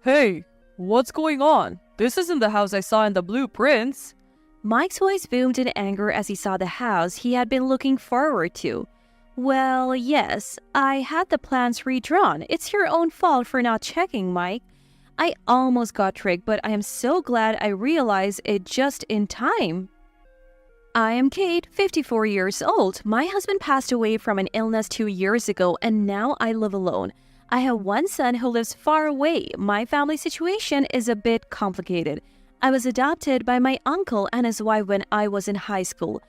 Hey, what's going on? This isn't the house I saw in the blueprints. Mike's voice boomed in anger as he saw the house he had been looking forward to. Well, yes, I had the plans redrawn. It's your own fault for not checking, Mike. I almost got tricked, but I am so glad I realized it just in time. I am Kate, 54 years old. My husband passed away from an illness 2 years ago, and now I live alone. I have one son who lives far away. My family situation is a bit complicated. I was adopted by my uncle and his wife when I was in high school.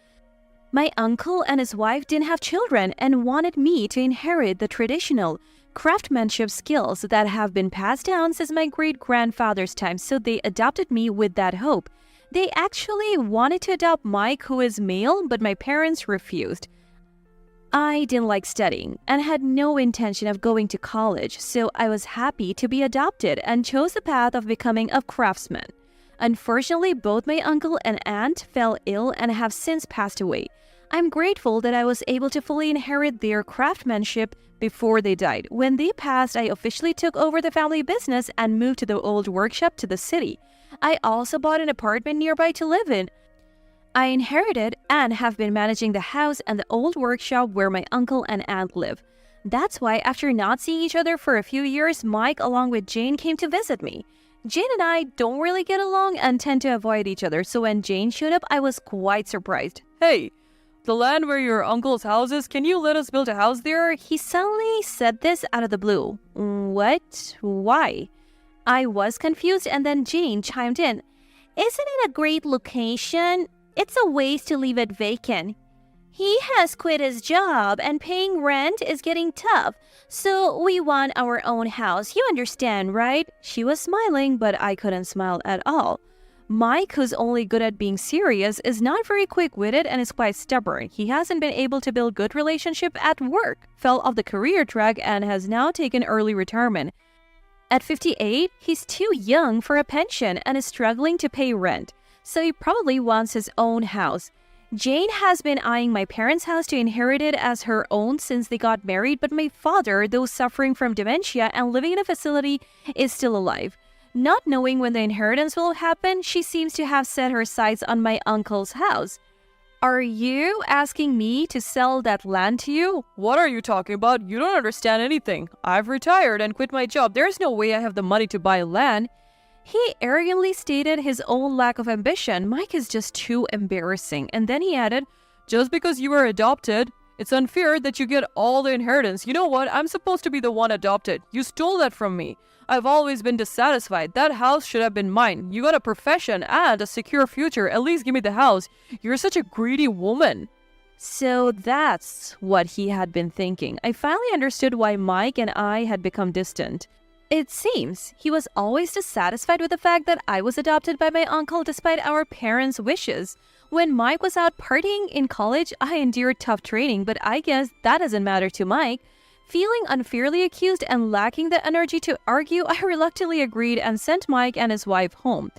My uncle and his wife didn't have children and wanted me to inherit the traditional craftsmanship skills that have been passed down since my great-grandfather's time, so they adopted me with that hope. They actually wanted to adopt Mike, who is male, but my parents refused. I didn't like studying and had no intention of going to college, so I was happy to be adopted and chose the path of becoming a craftsman. Unfortunately, both my uncle and aunt fell ill and have since passed away. I'm grateful that I was able to fully inherit their craftsmanship before they died. When they passed, I officially took over the family business and moved to the old workshop to the city. I also bought an apartment nearby to live in. I inherited and have been managing the house and the old workshop where my uncle and aunt live. That's why after not seeing each other for a few years, Mike along with Jane came to visit me. Jane and I don't really get along and tend to avoid each other, so when Jane showed up, I was quite surprised. Hey, the land where your uncle's house is, can you let us build a house there? He suddenly said this out of the blue. What? Why? I was confused, and then Jane chimed in. Isn't it a great location? It's a waste to leave it vacant. He has quit his job and paying rent is getting tough, so we want our own house. You understand, right? She was smiling, but I couldn't smile at all. Mike, who's only good at being serious, is not very quick-witted and is quite stubborn. He hasn't been able to build good relationship at work, fell off the career track, and has now taken early retirement. At 58, he's too young for a pension and is struggling to pay rent, so he probably wants his own house. Jane has been eyeing my parents' house to inherit it as her own since they got married, but my father, though suffering from dementia and living in a facility, is still alive. Not knowing when the inheritance will happen, she seems to have set her sights on my uncle's house. Are you asking me to sell that land to you? What are you talking about? You don't understand anything. I've retired and quit my job. There's no way I have the money to buy land. He arrogantly stated his own lack of ambition. Mike is just too embarrassing. And then he added, just because you were adopted, it's unfair that you get all the inheritance. You know what? I'm supposed to be the one adopted. You stole that from me. I've always been dissatisfied. That house should have been mine. You got a profession and a secure future. At least give me the house. You're such a greedy woman. So that's what he had been thinking. I finally understood why Mike and I had become distant. It seems he was always dissatisfied with the fact that I was adopted by my uncle despite our parents' wishes. When Mike was out partying in college, I endured tough training, but I guess that doesn't matter to Mike. Feeling unfairly accused and lacking the energy to argue, I reluctantly agreed and sent Mike and his wife home.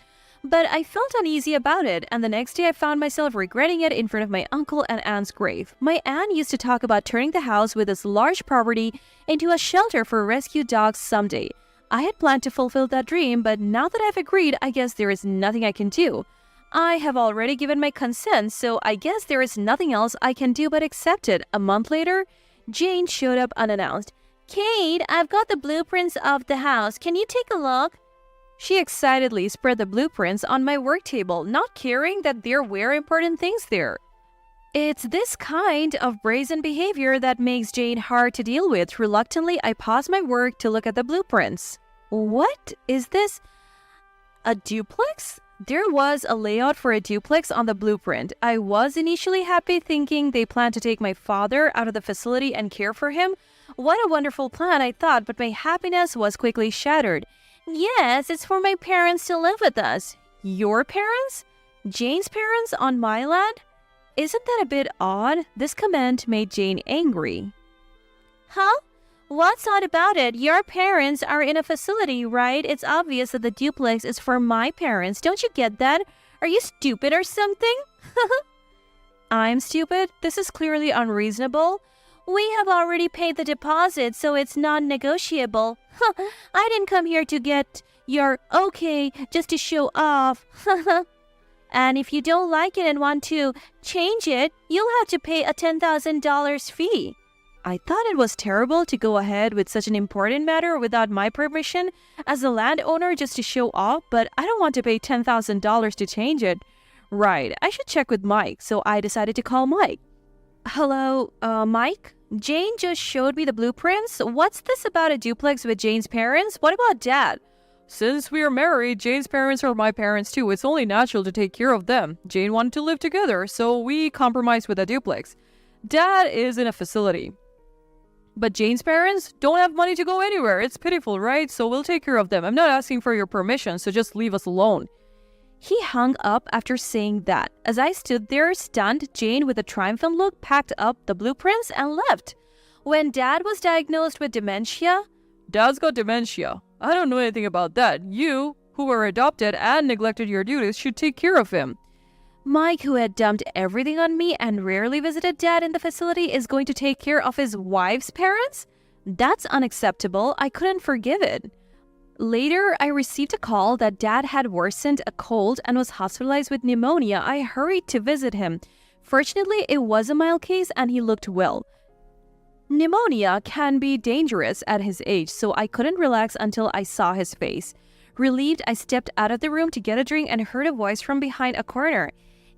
But I felt uneasy about it, and the next day I found myself regretting it in front of my uncle and aunt's grave. My aunt used to talk about turning the house with its large property into a shelter for rescued dogs someday. I had planned to fulfill that dream, but now that I've agreed, I guess there is nothing I can do. I have already given my consent, so I guess there is nothing else I can do but accept it. A month later, Jane showed up unannounced. Kate, I've got the blueprints of the house. Can you take a look? She excitedly spread the blueprints on my work table, not caring that there were important things there. It's this kind of brazen behavior that makes Jane hard to deal with. Reluctantly, I paused my work to look at the blueprints. What is this? A duplex? There was a layout for a duplex on the blueprint. I was initially happy thinking they planned to take my father out of the facility and care for him. What a wonderful plan, I thought, but my happiness was quickly shattered. Yes, it's for my parents to live with us. Your parents? Jane's parents on my land? Isn't that a bit odd? This comment made Jane angry. Huh? What's odd about it? Your parents are in a facility, right? It's obvious that the duplex is for my parents. Don't you get that? Are you stupid or something? I'm stupid? This is clearly unreasonable. We have already paid the deposit, so it's non-negotiable. I didn't come here to get your okay just to show off. And if you don't like it and want to change it, you'll have to pay a $10,000 fee. I thought it was terrible to go ahead with such an important matter without my permission as a landowner just to show off, but I don't want to pay $10,000 to change it. Right, I should check with Mike, so I decided to call Mike. Hello, Mike? Jane just showed me the blueprints. What's this about a duplex with Jane's parents? What about Dad? Since we are married, Jane's parents are my parents too. It's only natural to take care of them. Jane wanted to live together, so we compromised with a duplex. Dad is in a facility. But Jane's parents don't have money to go anywhere. It's pitiful, right? So we'll take care of them. I'm not asking for your permission, so just leave us alone. He hung up after saying that. As I stood there stunned, Jane, with a triumphant look, packed up the blueprints and left. When Dad was diagnosed with dementia... Dad's got dementia. I don't know anything about that. You, who were adopted and neglected your duties, should take care of him. Mike, who had dumped everything on me and rarely visited Dad in the facility, is going to take care of his wife's parents? That's unacceptable. I couldn't forgive it. Later, I received a call that Dad had worsened a cold and was hospitalized with pneumonia. I hurried to visit him. Fortunately, it was a mild case and he looked well. Pneumonia can be dangerous at his age, so I couldn't relax until I saw his face. Relieved, I stepped out of the room to get a drink and heard a voice from behind a corner.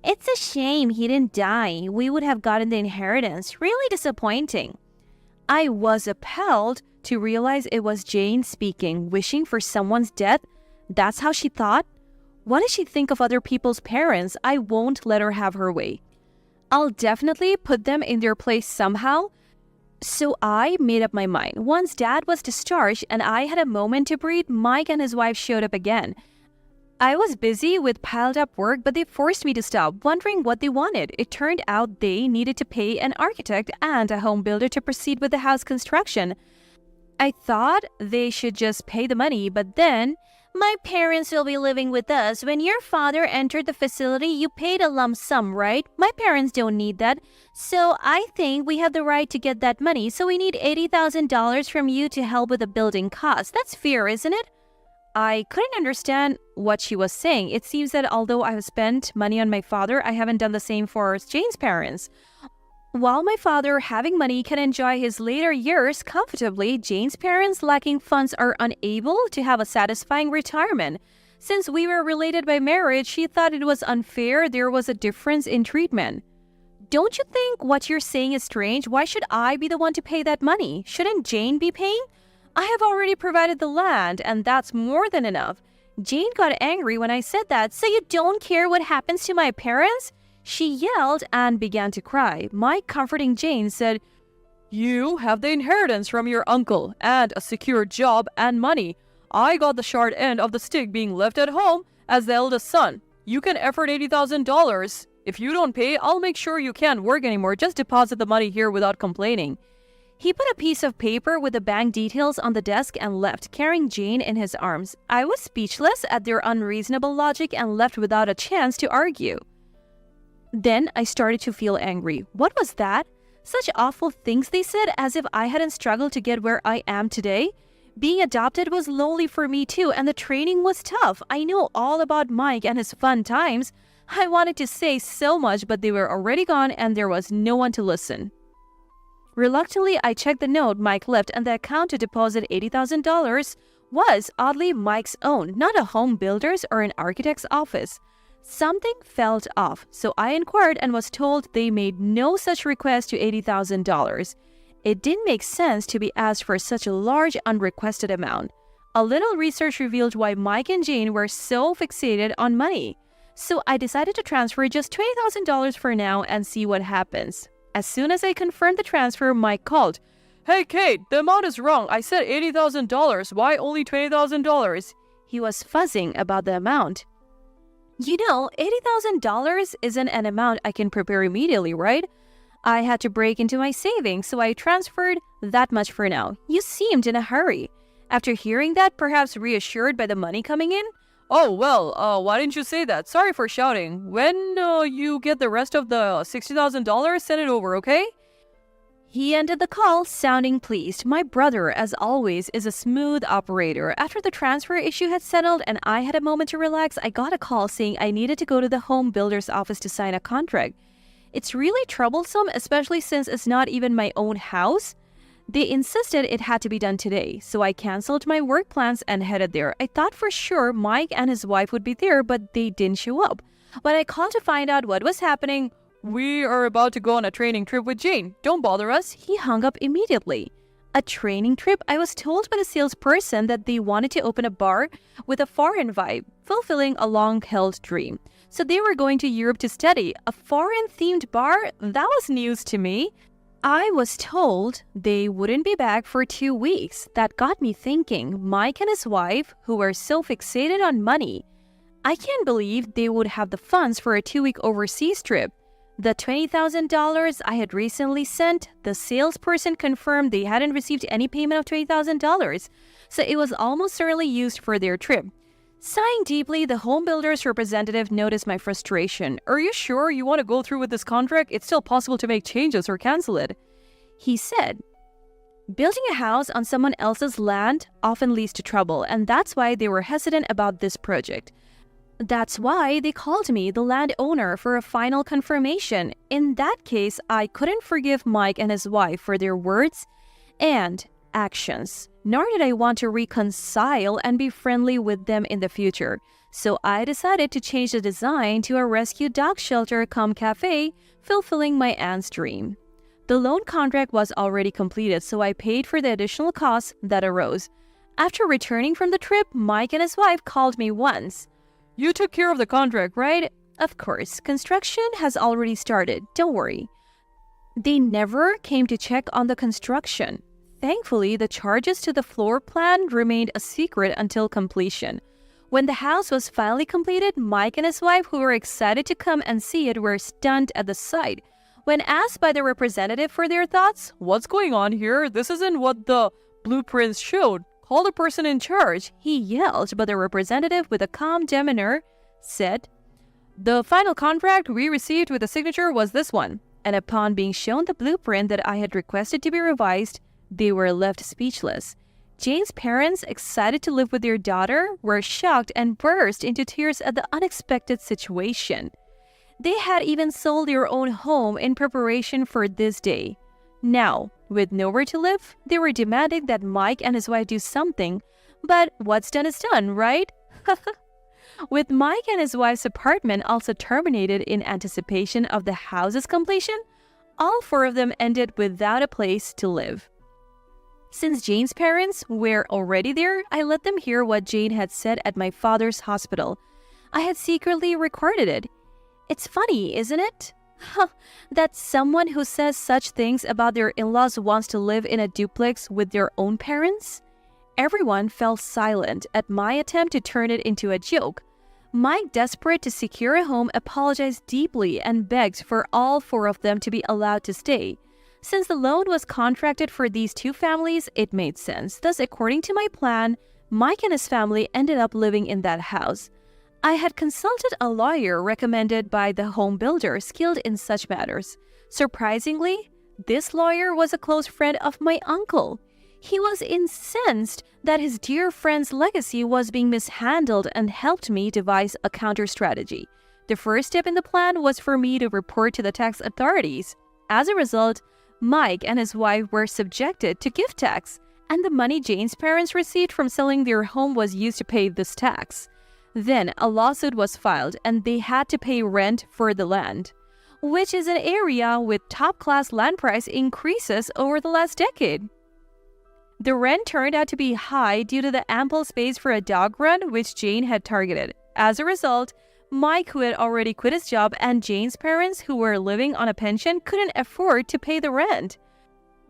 It's a shame he didn't die. We would have gotten the inheritance. Really disappointing. I was appalled to realize it was Jane speaking, wishing for someone's death. That's how she thought? What does she think of other people's parents? I won't let her have her way. I'll definitely put them in their place somehow. So I made up my mind. Once Dad was discharged and I had a moment to breathe, Mike and his wife showed up again. I was busy with piled up work, but they forced me to stop, wondering what they wanted. It turned out they needed to pay an architect and a home builder to proceed with the house construction. I thought they should just pay the money, but then, my parents will be living with us. When your father entered the facility, you paid a lump sum, right? My parents don't need that. So I think we have the right to get that money, so we need $80,000 from you to help with the building costs. That's fair, isn't it? I couldn't understand what she was saying. It seems that although I have spent money on my father, I haven't done the same for Jane's parents. While my father, having money, can enjoy his later years comfortably, Jane's parents, lacking funds, are unable to have a satisfying retirement. Since we were related by marriage, she thought it was unfair there was a difference in treatment. Don't you think what you're saying is strange? Why should I be the one to pay that money? Shouldn't Jane be paying? I have already provided the land, and that's more than enough. Jane got angry when I said that. So you don't care what happens to my parents? She yelled and began to cry. Mike, comforting Jane, said, You have the inheritance from your uncle and a secure job and money. I got the short end of the stick being left at home as the eldest son. You can afford $80,000. If you don't pay, I'll make sure you can't work anymore. Just deposit the money here without complaining. He put a piece of paper with the bank details on the desk and left, carrying Jane in his arms. I was speechless at their unreasonable logic and left without a chance to argue. Then I started to feel angry. What was that? Such awful things they said, as if I hadn't struggled to get where I am today. Being adopted was lonely for me too, and the training was tough. I know all about Mike and his fun times. I wanted to say so much, but they were already gone and there was no one to listen. Reluctantly, I checked the note Mike left, and the account to deposit $80,000 was oddly Mike's own, not a home builder's or an architect's office. Something felt off, so I inquired and was told they made no such request to $80,000. It didn't make sense to be asked for such a large unrequested amount. A little research revealed why Mike and Jane were so fixated on money. So I decided to transfer just $20,000 for now and see what happens. As soon as I confirmed the transfer, Mike called. Hey Kate, the amount is wrong. I said $80,000. Why only $20,000? He was fuzzing about the amount. You know, $80,000 isn't an amount I can prepare immediately, right? I had to break into my savings, so I transferred that much for now. You seemed in a hurry. After hearing that, perhaps reassured by the money coming in? Oh, well, why didn't you say that? Sorry for shouting. When you get the rest of the $60,000, send it over, okay? He ended the call sounding pleased. My brother, as always, is a smooth operator. After the transfer issue had settled and I had a moment to relax, I got a call saying I needed to go to the home builder's office to sign a contract. It's really troublesome, especially since it's not even my own house. They insisted it had to be done today, so I canceled my work plans and headed there. I thought for sure Mike and his wife would be there, but they didn't show up. When I called to find out what was happening, We are about to go on a training trip with Jane. Don't bother us. he hung up immediately. A training trip? I was told by the salesperson that they wanted to open a bar with a foreign vibe, fulfilling a long-held dream. So they were going to Europe to study. A foreign-themed bar? That was news to me. I was told they wouldn't be back for 2 weeks. That got me thinking. Mike and his wife, who were so fixated on money, I can't believe they would have the funds for a 2-week overseas trip. The $20,000 I had recently sent, the salesperson confirmed they hadn't received any payment of $20,000, so it was almost certainly used for their trip. Sighing deeply, the home builder's representative noticed my frustration. Are you sure you want to go through with this contract? It's still possible to make changes or cancel it. He said, building a house on someone else's land often leads to trouble, and that's why they were hesitant about this project. That's why they called me, the landowner, for a final confirmation. In that case, I couldn't forgive Mike and his wife for their words and actions, nor did I want to reconcile and be friendly with them in the future. So I decided to change the design to a rescue dog shelter cum cafe, fulfilling my aunt's dream. The loan contract was already completed, so I paid for the additional costs that arose. After returning from the trip, Mike and his wife called me once. You took care of the contract, right? Of course, construction has already started, don't worry. They never came to check on the construction. Thankfully, the charges to the floor plan remained a secret until completion. When the house was finally completed, Mike and his wife, who were excited to come and see it, were stunned at the sight. When asked by the representative for their thoughts, What's going on here? This isn't what the blueprints showed. Call the person in charge. he yelled, but the representative, with a calm demeanor, said, The final contract we received with the signature was this one. and upon being shown the blueprint that I had requested to be revised, they were left speechless. Jane's parents, excited to live with their daughter, were shocked and burst into tears at the unexpected situation. They had even sold their own home in preparation for this day. Now, with nowhere to live, they were demanding that Mike and his wife do something. But what's done is done, right? With Mike and his wife's apartment also terminated in anticipation of the house's completion, all 4 of them ended without a place to live. Since Jane's parents were already there, I let them hear what Jane had said at my father's hospital. I had secretly recorded it. It's funny, isn't it? That someone who says such things about their in-laws wants to live in a duplex with their own parents? Everyone fell silent at my attempt to turn it into a joke. Mike, desperate to secure a home, apologized deeply and begged for all 4 of them to be allowed to stay. Since the loan was contracted for these 2 families, it made sense. Thus, according to my plan, Mike and his family ended up living in that house. I had consulted a lawyer recommended by the home builder skilled in such matters. Surprisingly, this lawyer was a close friend of my uncle. He was incensed that his dear friend's legacy was being mishandled and helped me devise a counter-strategy. The first step in the plan was for me to report to the tax authorities. As a result, Mike and his wife were subjected to gift tax, and the money Jane's parents received from selling their home was used to pay this tax. Then a lawsuit was filed, and they had to pay rent for the land, which is an area with top-class land price increases over the last decade. The rent turned out to be high due to the ample space for a dog run which Jane had targeted. As a result, Mike, who had already quit his job, and Jane's parents, who were living on a pension, couldn't afford to pay the rent.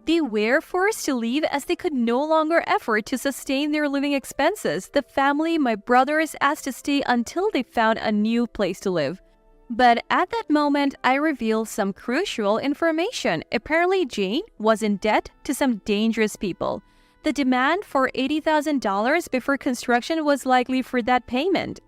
They were forced to leave as they could no longer afford to sustain their living expenses. The family, my brothers, asked to stay until they found a new place to live. But at that moment, I revealed some crucial information. Apparently, Jane was in debt to some dangerous people. The demand for $80,000 before construction was likely for that payment.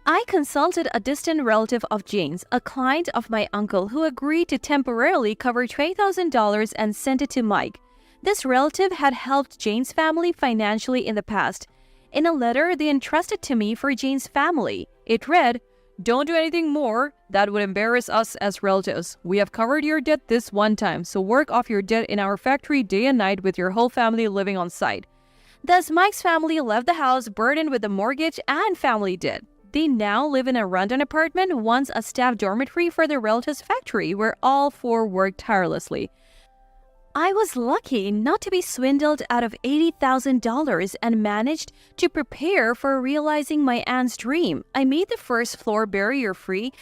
I consulted a distant relative of Jane's, a client of my uncle, who agreed to temporarily cover $20,000 and sent it to Mike. This relative had helped Jane's family financially in the past. In a letter they entrusted to me for Jane's family, it read, "Don't do anything more that would embarrass us as relatives. We have covered your debt this one time, so work off your debt in our factory day and night with your whole family living on site." Thus, Mike's family left the house burdened with the mortgage and family debt. They now live in a rundown apartment, once a staff dormitory for the relative's factory, where all four work tirelessly. I was lucky not to be swindled out of $80,000 and managed to prepare for realizing my aunt's dream. I made the first floor barrier-free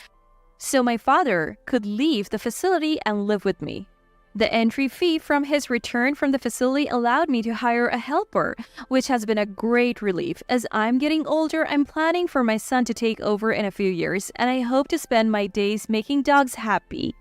so my father could leave the facility and live with me. The entry fee from his return from the facility allowed me to hire a helper, which has been a great relief. As I'm getting older, I'm planning for my son to take over in a few years, and I hope to spend my days making dogs happy.